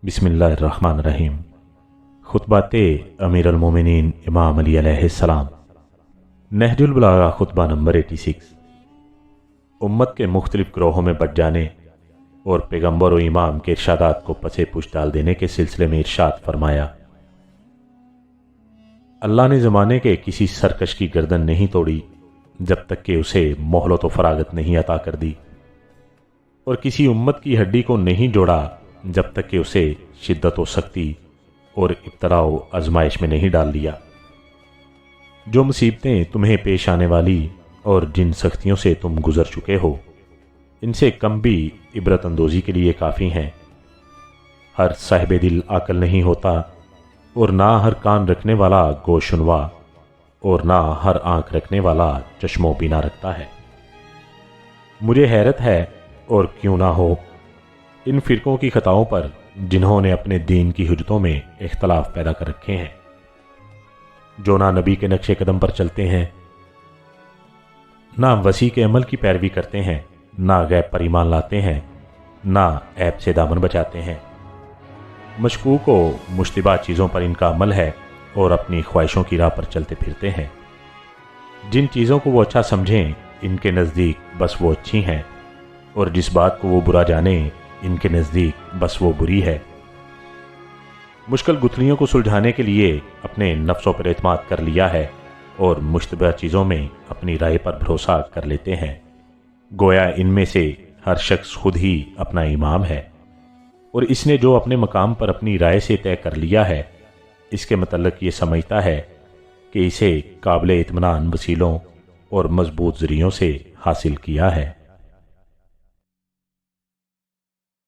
बिस्मिल्लाहिर्रहमानिर्रहीम। खुतबाते अमीर अल-मोमिनीन इमाम अली अलैहिस्सलाम। नहजुल बलागा खुतबा नंबर 86। उम्मत के मुख्तलिफ ग्रोहों में बट जाने और पैगम्बर व इमाम के इरशादात को पसे पुश डाल देने के सिलसिले में इरशाद फरमाया, अल्लाह ने ज़माने के किसी सरकश की गर्दन नहीं तोड़ी जब तक कि उसे मोहलत व फरागत नहीं अता कर दी, और किसी उम्मत की हड्डी को नहीं जोड़ा जब तक कि उसे शिद्दत व सख्ती और इब्तला व आजमाइश में नहीं डाल लिया। जो मुसीबतें तुम्हें पेश आने वाली और जिन सख्तियों से तुम गुजर चुके हो, इनसे कम भी इबरत अंदोज़ी के लिए काफ़ी हैं। हर साहिब दिल आकल नहीं होता, और ना हर कान रखने वाला गोश सुनवा, और ना हर आंख रखने वाला चश्मो बीना रखता है। मुझे हैरत है, और क्यों ना हो, इन फ़िरकों की खताओं पर जिन्होंने अपने दीन की हुज्जतों में इख्तलाफ पैदा कर रखे हैं, जो ना नबी के नक्शे कदम पर चलते हैं, ना वसी के अमल की पैरवी करते हैं, ना गैब पर ईमान लाते हैं, ना ऐब से दामन बचाते हैं। मशकूक व मुश्तबा चीज़ों पर इनका अमल है और अपनी ख्वाहिशों की राह पर चलते फिरते हैं। जिन चीज़ों को वो अच्छा समझें, इनके नज़दीक बस वो अच्छी हैं, और जिस बात को वो बुरा जाने, इनके नज़दीक बस वो बुरी है। मुश्किल गुथलियों को सुलझाने के लिए अपने नफ्सों पर एतमाद कर लिया है और मुश्तबा चीज़ों में अपनी राय पर भरोसा कर लेते हैं। गोया इनमें से हर शख्स खुद ही अपना इमाम है, और इसने जो अपने मकाम पर अपनी राय से तय कर लिया है, इसके मतलब ये समझता है कि इसे काबिल इत्मीनान वसीलों और मजबूत ज़रियों से हासिल किया है।